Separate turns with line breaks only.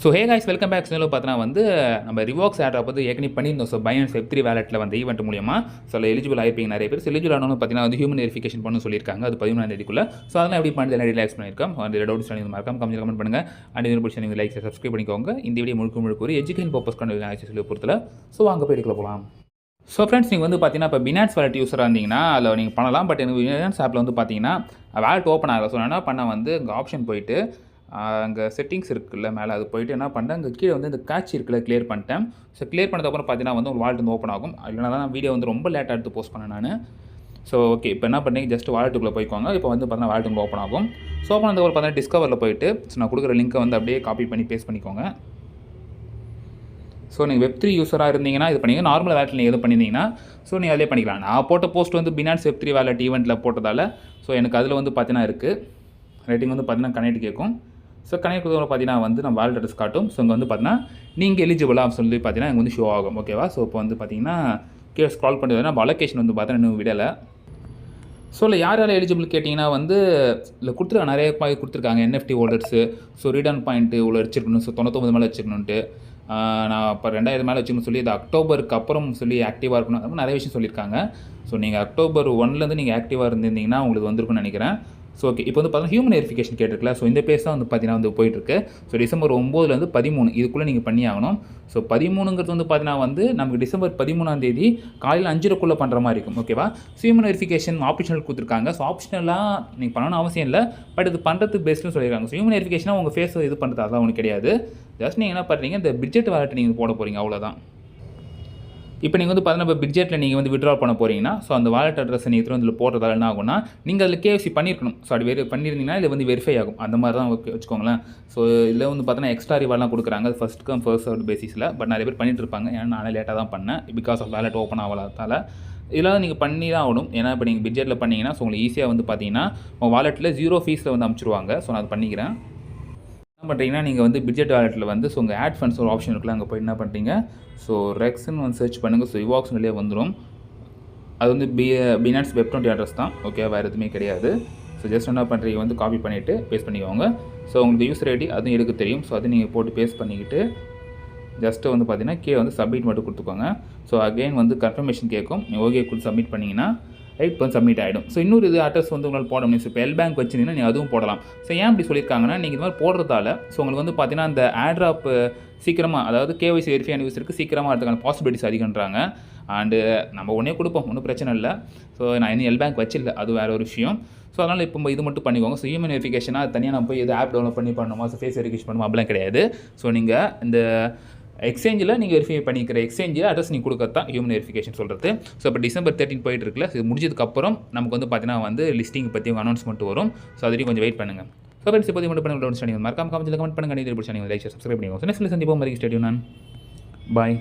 So hey guys welcome back. சேனலில் பார்த்தீங்கன்னா வந்து நம்ம ரிவாக்ஸ் ஆட்ராப் வந்து ஏற்கனவே பண்ணியிருந்தோம். ஸோ பைனான்ஸ் வெப்3 வேலெட்டில் வந்து ஈவெண்ட் மூலியமா ஸோ எலிஜிபிள் ஆயிருப்பீங்க நிறைய பேர். எலிஜிபிள் ஆனவங்க பார்த்தீங்கன்னா வந்து ஹியூமன் வெரிஃபிகேஷன் பண்ணணும்னு சொல்லியிருக்காங்க. அது 13ஆம் தேதிக்குள்ள. ஸோ அதெல்லாம் எப்படி பண்ணுறது என்ன ரிலாக்ஸ் பண்ணியிருக்கோம். அந்த டவுட்ஸ் நீங்கள் மறக்காம கமெண்ட் பண்ணுங்கள். அண்ட் இது பிடிச்ச நீங்கள் லைக் சப்ஸ்கிரைப் பண்ணிக்கோங்க. இந்த வீடியோ முழுக்க ஒரு எஜுகேஷன் பர்பஸ்க்கான சொல்லி பொறுத்தல. ஸோ அங்கே போய்ட்டு போகலாம். ஸோ ஃப்ரெண்ட்ஸ், நீங்கள் வந்து பார்த்தீங்கன்னா இப்போ பினான்ஸ் வேலெட் யூஸராக இருந்தீங்கன்னா அதில் நீங்கள் பண்ணலாம். பட் எனக்கு பினான்ஸ் ஆப்பில் வந்து பார்த்தீங்கன்னா வேலெட் ஓப்பன் ஆகலை. ஸோ நான் என்ன பண்ண வந்து இங்கே ஆப்ஷன் போயிட்டு அங்கே செட்டிங்ஸ் இருக்குல்ல மேலே, அது போய்ட்டு என்ன பண்ணேன், அங்கே கீழே வந்து இந்த கேட்ச் இருக்குல்ல கிளியர் பண்ணிட்டேன். ஸோ கிளியர் பண்ணதுக்கப்புறம் பார்த்தீங்கன்னா வந்து ஒரு வாலெட் வந்து ஓப்பன் ஆகும். இல்லைனா தான் வீடியோ வந்து ரொம்ப லேட்டாக எடுத்து போஸ்ட் பண்ணேன் நான். ஸோ ஓகே, இப்போ என்ன பண்ணீங்க, ஜஸ்ட் வாலெட்டுக்குள்ளே போய்க்கோங்க. இப்போ வந்து பார்த்தீங்கன்னா வாலெட் ஓப்பன் ஆகும். ஸோ ஓப்பன் ஆனதுக்கு பார்த்தீங்கன்னா டிஸ்கவரில் போய்ட்டு ஸோ நான் கொடுக்குற லிங்க்கை வந்து அப்படியே காப்பி பண்ணி பேஸ்ட் பண்ணிக்கோங்க. ஸோ நீங்கள் வெப்3 யூஸராக இருந்தீங்கன்னா இது பண்ணிங்க. நார்மல் வேலெட்டில் நீங்கள் எது பண்ணியிருந்தீங்கன்னா ஸோ நீங்கள் அதிலே பண்ணிக்கலாம். நான் போட்ட போஸ்ட் வந்து பினான்ஸ் வெப்3 வேலெட் ஈவெண்ட்டில் போட்டதால் ஸோ எனக்கு அதில் வந்து பார்த்தீங்கன்னா இருக்குது ரேட்டிங் வந்து பார்த்தீங்கன்னா கனெக்ட் கேட்கும். ஸோ கனெக்ட் பார்த்தீங்கன்னா வந்து நம்ம வாலெட் அட்ரஸ் காட்டும். ஸோ இங்கே வந்து பார்த்தீங்கன்னா நீங்கள் எலிஜிபிளாக சொல்லி பார்த்தீங்கன்னா இங்கே வந்து ஷோ ஆகும். ஓகேவா? ஸோ இப்போ வந்து பார்த்தீங்கன்னா கீழே ஸ்க்ரால் பண்ணுறதுனா நம்ம அலோகேஷன் வந்து பார்த்தீங்கன்னா இன்னும் விடலை. ஸோ இல்லை யார் எலிஜிபிள் கேட்டிங்கன்னா வந்து இல்லை கொடுத்துருக்காங்க, நிறைய கொடுத்துருக்காங்க. NFT ஹோல்டர்ஸு, ஸோ ரீடர்ன் பாயிண்ட்டு இவ்வளோ வச்சுருக்கணும், ஸோ 99 மேலே வச்சுக்கணுன்ட்டு, நான் இப்போ 2000 மேலே வச்சுக்கணும்னு சொல்லி இது அக்டோபருக்கு அப்புறம் சொல்லி ஆக்டிவாக இருக்கணும், அது நிறைய விஷயம் சொல்லியிருக்காங்க. ஸோ நீங்கள் அக்டோபர் 1லேருந்து நீங்கள் ஆக்டிவாக இருந்திருந்தீங்கன்னா உங்களுக்கு வந்திருக்குன்னு நினைக்கிறேன். ஸோ ஓகே, இப்போ வந்து பார்த்தீங்கன்னா ஹியூமன் வெரிஃபிகேஷன் கேட்டிருக்கல. ஸோ இந்த பேஸ் தான் வந்து பார்த்தீங்கன்னா வந்து போயிட்டுருக்கு. ஸோ டிசம்பர் 9லேருந்து 13 இதுக்குள்ளே நீங்கள் பண்ணி ஆகணும். ஸோ 13ங்கிறது வந்து பார்த்தீங்கன்னா வந்து நமக்கு டிசம்பர் 13ஆம் தேதி காலையில் 5:00க்குள்ளே பண்ணுற மாதிரி இருக்கும். ஓகேவா? ஸோ ஹியூமன் வெரிஃபிகேஷன் ஆப்ஷனல் கொடுத்துருக்காங்க. ஸோ ஆப்ஷனலாக நீங்கள் பண்ணணும்னு அவசியம் இல்லை, பட் இது பண்ணுறதுக்கு பெஸ்ட்டுன்னு சொல்லியிருக்காங்க. ஸோ ஹியூமன் வெரிஃபிகேஷனாக உங்கள் ஃபேஸ் இது பண்ணுறது அதெல்லாம் ஒன்றும் கிடையாது. ஜஸ்ட் நீங்கள் என்ன பண்ணுறீங்க, இந்த பிட்ஜெட் வாலெட் நீங்கள் போட போகிறீங்க, அவ்வளோதான். இப்போ நீங்கள் வந்து பார்த்தீங்கன்னா இப்போ பிட்ஜெட்டில் நீங்கள் வந்து விட்ரா பண்ண போகிறீங்கன்னா ஸோ அந்த வாலெட் அட்ரஸ் நீங்கள் எடுத்து வந்து போடுறதால என்ன ஆகும்னா நீங்கள் அதில் KYC பண்ணியிருக்கணும். ஸோ அது பண்ணியிருந்தீங்கன்னா இது வந்து வெரிஃபை ஆகும். அந்த மாதிரி தான் வச்சுக்கோங்களேன். ஸோ இதில் வந்து பார்த்தீங்கன்னா எக்ஸ்ட்ரா ரிவார்ட்லாம் கொடுக்குறாங்க. அது ஃபஸ்ட் கம் ஃபர்ஸ்ட் சர்வ் பேசிஸில். பட் நிறைய பேர் பண்ணிட்டு இருப்பாங்க. ஏன்னா நானே லேட்டாக தான் பண்ணேன், பிகாஸ் ஆஃப் வாலெட் ஓப்பன் ஆகலாதால். இதெல்லாம் நீங்கள் பண்ணி தான் ஆகணும். ஏன்னா இப்போ நீங்கள் பிட்ஜெட்டில் பண்ணிங்கன்னா ஸோ உங்களுக்கு ஈஸியாக வந்து பார்த்தீங்கன்னா உங்கள் வாலெட்டில் 0 ஃபீஸில் வந்து அனுப்பிச்சிருவாங்க. ஸோ நான் அது பண்ணிக்கிறேன். என்ன பண்ணுறீங்கன்னா நீங்கள் வந்து பிட்ஜெட் வாலெட்டில் வந்து ஸோ உங்கள் ஆட் ஃபண்ட்ஸ் ஒரு ஆப்ஷன் இருக்குல்ல, அங்கே போய் என்ன பண்ணுறீங்க, ஸோ ரெக்ஸ்ன்னு வந்து சர்ச் பண்ணுங்கள். ஸோ ரிவாக்ஸ் வெளியே வந்துடும். அது வந்து பினான்ஸ் வெப்20 அட்ரஸ் தான். ஓகே, வேறு எதுவுமே கிடையாது. ஸோ ஜஸ்ட் என்ன பண்ணுறீங்க வந்து காப்பி பண்ணிவிட்டு பேஸ்ட் பண்ணிக்கோங்க. ஸோ உங்களுக்கு யூசர் ஐடி அதுவும் எடுக்க தெரியும். ஸோ அது நீங்கள் போட்டு பேஸ்ட் பண்ணிக்கிட்டு ஜஸ்ட்டு வந்து பார்த்தீங்கன்னா கீழே வந்து சப்மிட் மட்டும் கொடுத்துக்கோங்க. ஸோ அகெயின் வந்து கன்ஃபர்மேஷன் கேட்கும். நீங்கள் ஓகே கொடுத்து சப்மிட் பண்ணிங்கன்னா ரைட் வந்து சப்மிட் ஆகிடும். ஸோ இன்னொரு இது அட்ரஸ் வந்து உங்களால் போட முடியும். ஸோ இப்போ பேங்க் வச்சிருந்தீங்கன்னா நீங்கள் அதுவும் போடலாம். ஸோ ஏன் அப்படி சொல்லியிருக்காங்கன்னா, நீங்கள் இது மாதிரி போடுறதால ஸோ உங்களுக்கு வந்து பார்த்தீங்கன்னா அந்த ஆட்ராப் சீக்கிரமாக, அதாவது KYC வெரிஃபை ஆன யூஸருக்கு சீக்கிரமாக அதுக்கான பாசிபிலிட்டிஸ் அதிகன்றாங்க. அண்டு நம்ம ஒன்றே கொடுப்போம், ஒன்றும் பிரச்சனை இல்லை. ஸோ நான் இன்னும் பேங்க் வச்சில்லை, அது வேறு ஒரு விஷயம். ஸோ அதனால் இப்போ இது மட்டும் பண்ணிக்கோங்க. ஸோ ஹியூமன் வெரிஃபிகேஷனாக அது தனியாக நம்ம போய் எது ஆப் டவுன்லோட் பண்ணுமா, ஸோ ஃபேஸ் வெரிஃபிகேஷன் பண்ணுமா, அப்படிலாம் கிடையாது. ஸோ நீங்கள் இந்த எக்ஸ்சேஞ்சில் நீங்கள் வெரிஃபை பண்ணிக்கிற எக்ஸ்சேஞ்சில் அட்ரஸ் நீங்கள் கொடுக்கத்தான் ஹியூமன் வெரிஃபிகேஷன் சொல்கிறது. ஸோ இப்போ டிசம்பர் 13 போயிட்டு இருக்குல்ல, இது முடிஞ்சதுக்கப்புறம் நமக்கு வந்து பார்த்தீங்கன்னா வந்து லிஸ்டிங் பற்றி அனௌன்ஸ்மெண்ட் வரும். ஸோ அதுலேயும் கொஞ்சம் வெயிட் பண்ணுங்கள். ஸோ ஃப்ரெண்ட்ஸ், இப்போ மட்டும் பண்ணுங்கள். மறக்காம கமெண்ட்டில் கமெண்ட் பண்ணுங்கள். லைக் சப்ஸ்கிரைப் பண்ணிக்கோங்க. ஸோ நெக்ஸ்ட் சந்திப்போம். ஸ்டேடியம் நான் பாய்.